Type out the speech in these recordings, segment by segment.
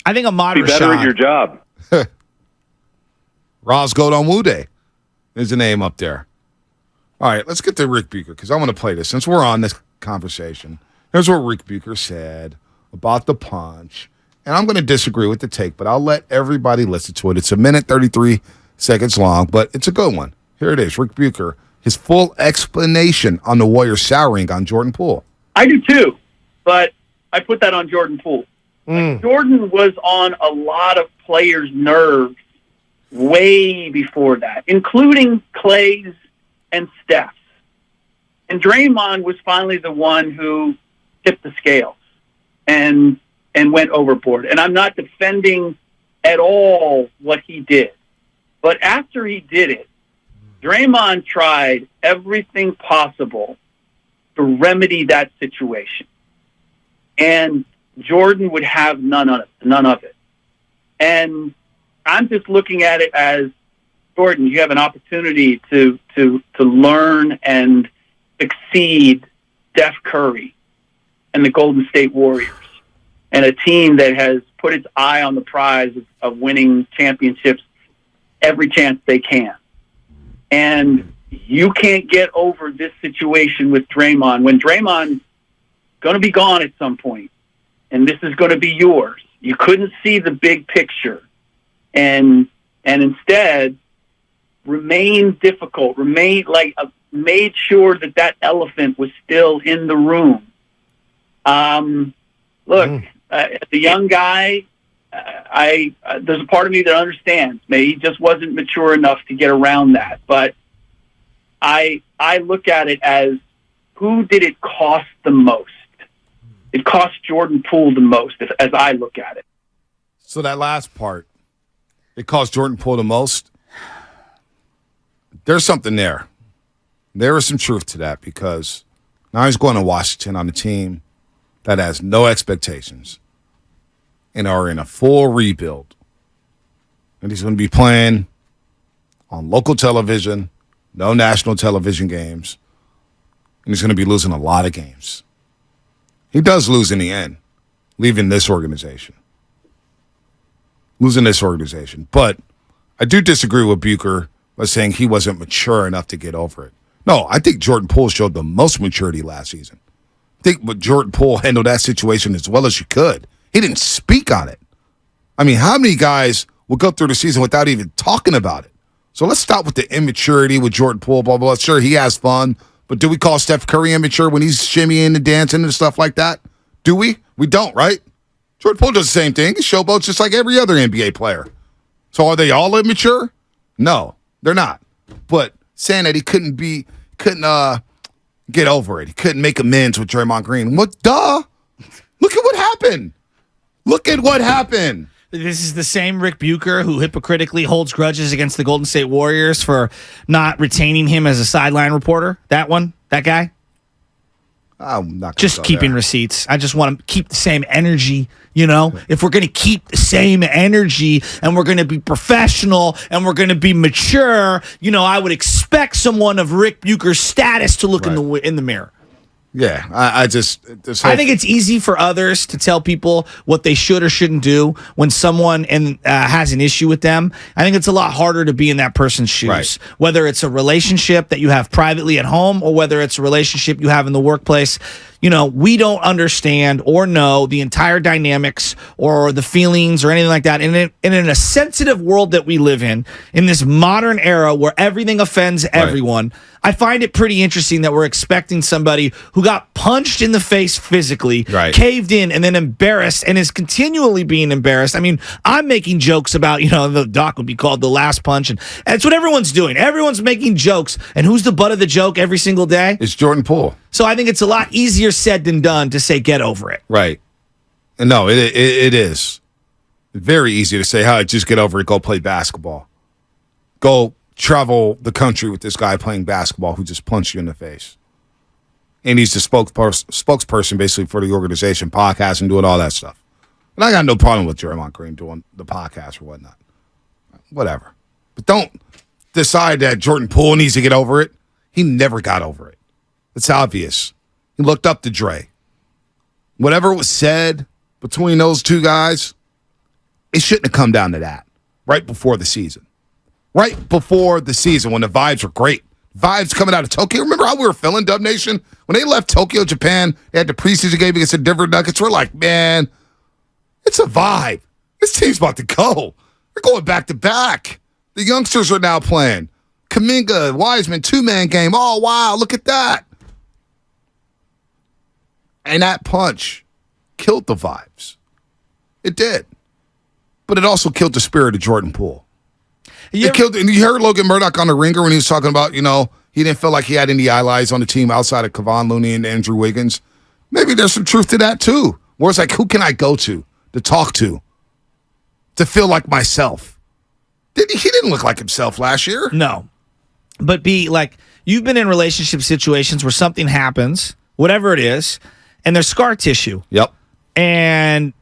I think Ahmad Be better Rashad. at your job. Roscoe Onwude is the name up there. All right, let's get to Rick Bucher because I want to play this. Since we're on this conversation, here's what Rick Bucher said about the punch. And I'm going to disagree with the take, but I'll let everybody listen to it. It's a minute, 33 seconds long, but it's a good one. Here it is, Rick Bucher, his full explanation on the Warriors souring on Jordan Poole. I do too, but I put that on Jordan Poole. Like, Jordan was on a lot of players' nerves way before that, including Clay's and Steph's. And Draymond was finally the one who tipped the scales and went overboard. And I'm not defending at all what he did. But after he did it, Draymond tried everything possible to remedy that situation. And Jordan would have none of it. And I'm just looking at it as, Jordan, you have an opportunity to learn and exceed Steph Curry and the Golden State Warriors, and a team that has put its eye on the prize of winning championships every chance they can. And you can't get over this situation with Draymond when Draymond's going to be gone at some point, and this is going to be yours. You couldn't see the big picture, and instead remained difficult, made sure that elephant was still in the room. Look, as a young guy, there's a part of me that understands. Maybe he just wasn't mature enough to get around that. But I look at it as, who did it cost the most? It cost Jordan Poole the most, as I look at it. So that last part, it cost Jordan Poole the most. There's something there. There is some truth to that because now he's going to Washington on a team that has no expectations and are in a full rebuild. And he's going to be playing on local television, no national television games, and he's going to be losing a lot of games. He does lose in the end, leaving this organization. But I do disagree with Bucher by saying he wasn't mature enough to get over it. No, I think Jordan Poole showed the most maturity last season. I think Jordan Poole handled that situation as well as you could. He didn't speak on it. I mean, how many guys will go through the season without even talking about it? So let's stop with the immaturity with Jordan Poole, blah, blah, blah. Sure, he has fun, but do we call Steph Curry immature when he's shimmying and dancing and stuff like that? Do we? We don't, right? Jordan Poole does the same thing. He showboats just like every other NBA player. So are they all immature? No, they're not. But saying that he couldn't get over it. He couldn't make amends with Draymond Green. What? Duh. Look at what happened. This is the same Rick Bucher who hypocritically holds grudges against the Golden State Warriors for not retaining him as a sideline reporter. That guy. I'm not just keeping receipts. I just want to keep the same energy. If we're going to keep the same energy and we're going to be professional and we're going to be mature, I would expect someone of Rick Bucher's status to look in the mirror. Yeah, I think it's easy for others to tell people what they should or shouldn't do when someone has an issue with them. I think it's a lot harder to be in that person's shoes, whether it's a relationship that you have privately at home or whether it's a relationship you have in the workplace. We don't understand or know the entire dynamics or the feelings or anything like that. And in a sensitive world that we live in this modern era where everything offends everyone, I find it pretty interesting that we're expecting somebody who got punched in the face physically, caved in, and then embarrassed and is continually being embarrassed. I mean, I'm making jokes about, the doc would be called The Last Punch. And that's what everyone's doing. Everyone's making jokes. And who's the butt of the joke every single day? It's Jordan Poole. So I think it's a lot easier said than done to say get over it. Right. No, it is. Very easy to say, just get over it, go play basketball. Go travel the country with this guy playing basketball who just punched you in the face. And he's the spokesperson basically for the organization, podcast and doing all that stuff. And I got no problem with Draymond Green doing the podcast or whatnot. Whatever. But don't decide that Jordan Poole needs to get over it. He never got over it. It's obvious. He looked up to Dre. Whatever was said between those two guys, it shouldn't have come down to that right before the season. Right before the season when the vibes were great. Vibes coming out of Tokyo. Remember how we were feeling, Dub Nation? When they left Tokyo, Japan, they had the preseason game against the Denver Nuggets. We're like, man, it's a vibe. This team's about to go. They're going back to back. The youngsters are now playing. Kuminga, Wiseman, two-man game. Oh, wow, look at that. And that punch killed the vibes. It did. But it also killed the spirit of Jordan Poole. It killed, and you heard Logan Murdoch on the Ringer when he was talking about, he didn't feel like he had any allies on the team outside of Kevon Looney and Andrew Wiggins. Maybe there's some truth to that too. Where it's like, who can I go to talk to feel like myself? He didn't look like himself last year. No. But B, like, you've been in relationship situations where something happens, whatever it is, and there's scar tissue. Yep. And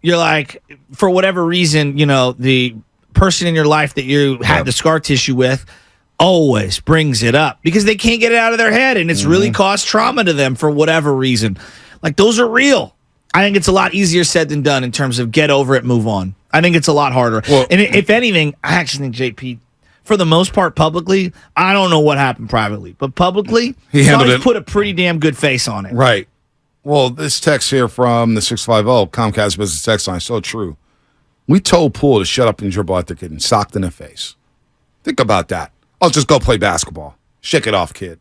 you're like, for whatever reason, the person in your life that you had the scar tissue with always brings it up because they can't get it out of their head, and it's really caused trauma to them for whatever reason. Like, those are real. I think it's a lot easier said than done in terms of get over it, move on. I think it's a lot harder. Well, and if anything, I actually think JP, for the most part, publicly, I don't know what happened privately, but publicly, he handled always it. put a pretty damn good face on it. Right. Well, this text here from the 650 Comcast Business Text Line, so true. We told Poole to shut up and dribble at the kid and socked in the face. Think about that. Oh, just go play basketball. Shake it off, kid.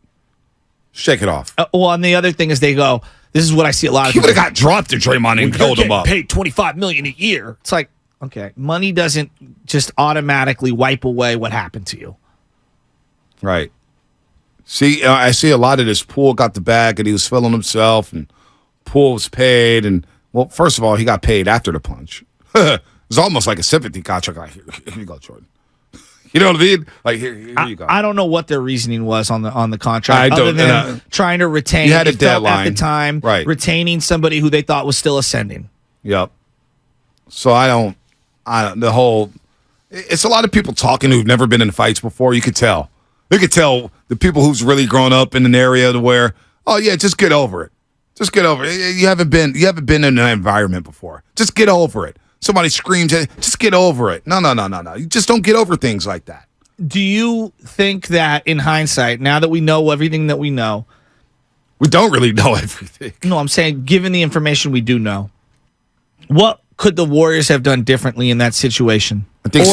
Shake it off. Well, and the other thing is they go, this is what I see a lot of He people. would have got dropped to Draymond and held him up. Paid $25 million a year. It's like, okay, money doesn't just automatically wipe away what happened to you. Right. See, I see a lot of this. Poole got the bag and he was feeling himself, and Poole was paid. And, well, first of all, he got paid after the punch. It was almost like a sympathy contract. Like, here you go, Jordan. You know what I mean? Like, here you go. I don't know what their reasoning was on the contract, I other don't- than trying to retain. You had a it felt deadline. at the time, Right. retaining somebody who they thought was still ascending. Yep. So I don't, it's a lot of people talking who've never been in fights before. You could tell. You could tell the people who's really grown up in an area to where, oh yeah, just get over it. Just get over it. You haven't been in an environment before. Just get over it. Somebody screams at it, just get over it. No. You just don't get over things like that. Do you think that in hindsight, now that we know everything that we know, We don't really know everything. no, I'm saying given the information we do know, what could the Warriors have done differently in that situation? I think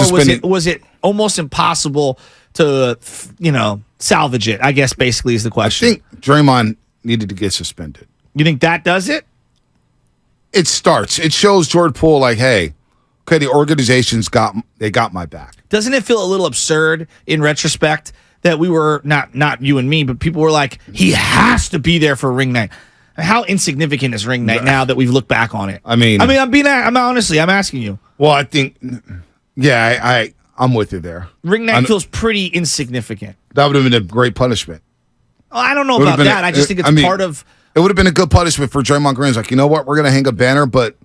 or was it almost impossible to, salvage it? I guess basically is the I question. think Draymond needed to get suspended. You think that does it? It starts. It shows Jordan Poole like, hey, okay, the organization's got my back. Doesn't it feel a little absurd in retrospect that we were not you and me, but people were like, he has to be there for ring night? How insignificant is ring night now that we've looked back on it? I'm asking you. Well, I think, yeah, I'm with you there. Ring night feels pretty insignificant. That would have been a great punishment. I don't know about that. I just think it's part of. It would have been a good punishment for Draymond Green. It's like, you know what? We're going to hang a banner, but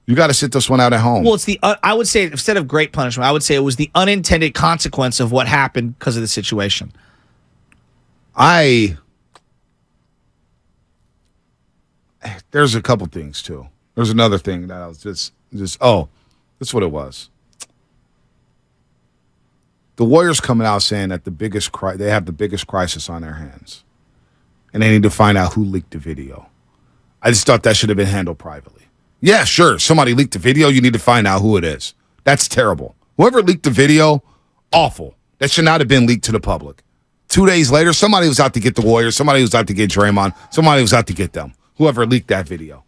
you got to sit this one out at home. Well, it's I would say instead of great punishment, I would say it was the unintended consequence of what happened because of the situation. There's a couple things too. There's another thing that I was that's what it was. The Warriors coming out saying that they have the biggest crisis on their hands, and they need to find out who leaked the video. I just thought that should have been handled privately. Yeah, sure. Somebody leaked the video. You need to find out who it is. That's terrible. Whoever leaked the video, awful. That should not have been leaked to the public. 2 days later, somebody was out to get the Warriors. Somebody was out to get Draymond. Somebody was out to get them. Whoever leaked that video.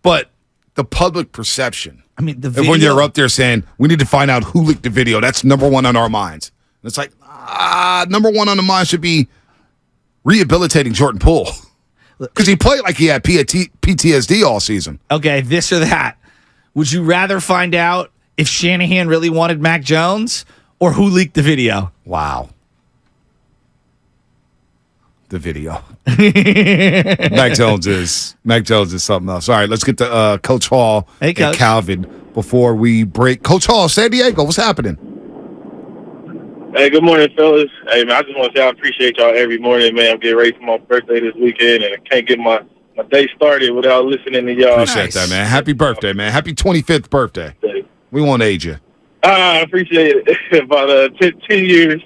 But the public perception. I mean, the video. When you're up there saying, we need to find out who leaked the video, that's number one on our minds. And it's like, number one on the mind should be rehabilitating Jordan Poole. Because he played like he had PTSD all season. Okay, this or that. Would you rather find out if Shanahan really wanted Mac Jones or who leaked the video? Wow. The video. Mac Jones is something else. All right, let's get to Coach Hall and Calvin before we break. Coach Hall, San Diego, what's happening? Hey, good morning, fellas. Hey, man, I just want to say I appreciate y'all every morning, man. I'm getting ready for my birthday this weekend, and I can't get my day started without listening to y'all. Appreciate that, man. Happy birthday, man. Happy 25th birthday. We won't age you. I appreciate it. About 10 years.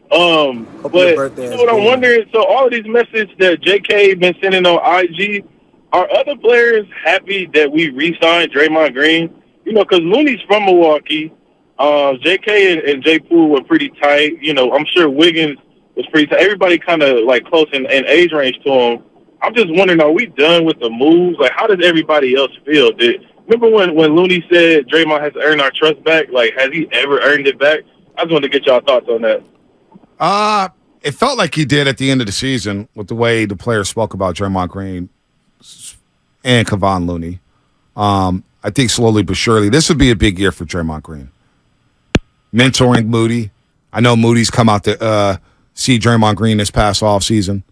But what I'm wondering, so all of these messages that JK been sending on IG, are other players happy that we re-signed Draymond Green? You know, because Looney's from Milwaukee. JK and Jay Poole were pretty tight. You know, I'm sure Wiggins was pretty tight. Everybody kind of like close in age range to him. I'm just wondering, are we done with the moves? Like, how does everybody else feel? Remember when Looney said Draymond has to earn our trust back? Like, has he ever earned it back? I just wanted to get y'all thoughts on that. It felt like he did at the end of the season with the way the players spoke about Draymond Green and Kevon Looney. I think slowly but surely, this would be a big year for Draymond Green. Mentoring Moody. I know Moody's come out to see Draymond Green this past offseason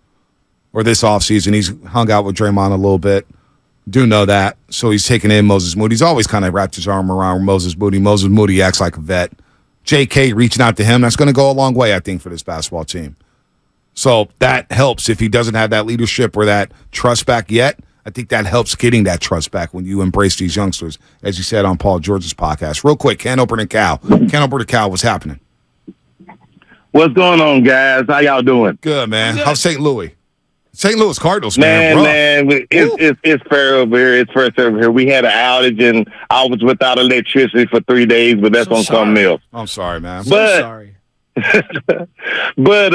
or this offseason. He's hung out with Draymond a little bit. Do know that. So he's taking in Moses Moody. He's always kind of wrapped his arm around Moses Moody. Moses Moody acts like a vet. JK reaching out to him, that's going to go a long way, I think, for this basketball team. So that helps if he doesn't have that leadership or that trust back yet. I think that helps getting that trust back when you embrace these youngsters, as you said on Paul George's podcast. Real quick, Ken Oberton Cal. Ken Oberton Cal, what's happening? What's going on, guys? How y'all doing? Good, man. How's St. Louis? St. Louis Cardinals, man. It's fair over here. It's first over here. We had an outage, and I was without electricity for 3 days, but that's on something else. I'm sorry, man. Sorry. But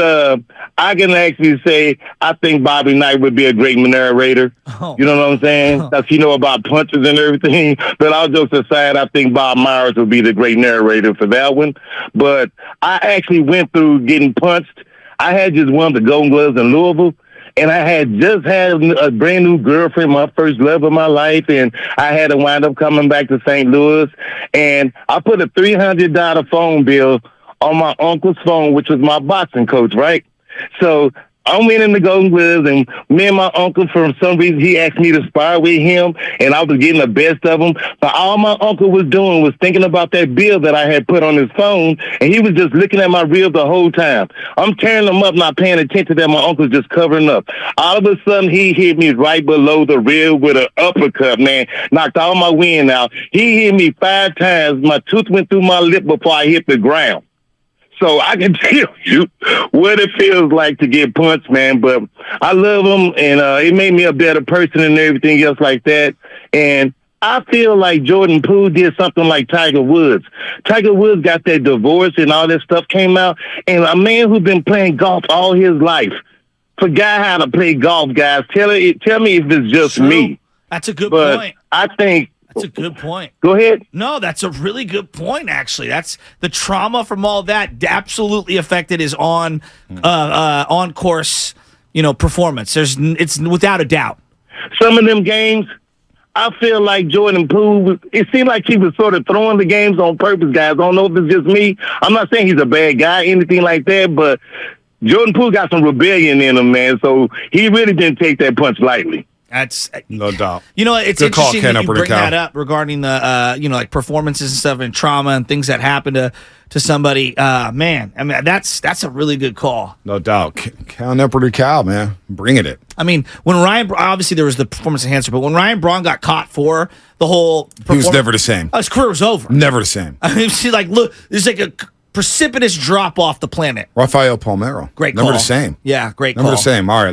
I can actually say I think Bobby Knight would be a great narrator. Oh. You know what I'm saying? Because he know about punches and everything. But all jokes aside, I think Bob Myers would be the great narrator for that one. But I actually went through getting punched. I had just won the Golden Gloves in Louisville. And I had just had a brand new girlfriend, my first love of my life, and I had to wind up coming back to St. Louis. And I put a $300 phone bill on my uncle's phone, which was my boxing coach, right? So I'm winning the Golden Gloves, and me and my uncle, for some reason, he asked me to spar with him, and I was getting the best of him. But all my uncle was doing was thinking about that bill that I had put on his phone, and he was just looking at my reel the whole time. I'm tearing them up, not paying attention that my uncle's just covering up. All of a sudden, he hit me right below the reel with an uppercut, man. Knocked all my wind out. He hit me 5 times. My tooth went through my lip before I hit the ground. So I can tell you what it feels like to get punched, man. But I love him, and it made me a better person and everything else like that. And I feel like Jordan Poole did something like Tiger Woods. Tiger Woods got that divorce and all that stuff came out. And a man who's been playing golf all his life forgot how to play golf, guys. Tell me if it's just me. That's a good but point. I think That's a good point. Go ahead. No, that's a really good point, actually. That's the trauma from all that absolutely affected his on course, performance. It's without a doubt. Some of them games, I feel like Jordan Poole, it seemed like he was sort of throwing the games on purpose, guys. I don't know if it's just me. I'm not saying he's a bad guy, anything like that, but Jordan Poole got some rebellion in him, man. So he really didn't take that punch lightly. That's no doubt. It's good call, interesting Ken that you Oberton bring Cal. that up regarding the like performances and stuff and trauma and things that happen to somebody. Man, I mean that's a really good call. No doubt. Ken Oberton Cal, man, bringing it. I mean, when Ryan, obviously there was the performance enhancer, but when Ryan Braun got caught for the whole, He was never the same. His career was over. Never the same. I mean, see, look, there's like a precipitous drop off the planet. Rafael Palmeiro. Great Never call. the same. Yeah, great call. Never the same. All right.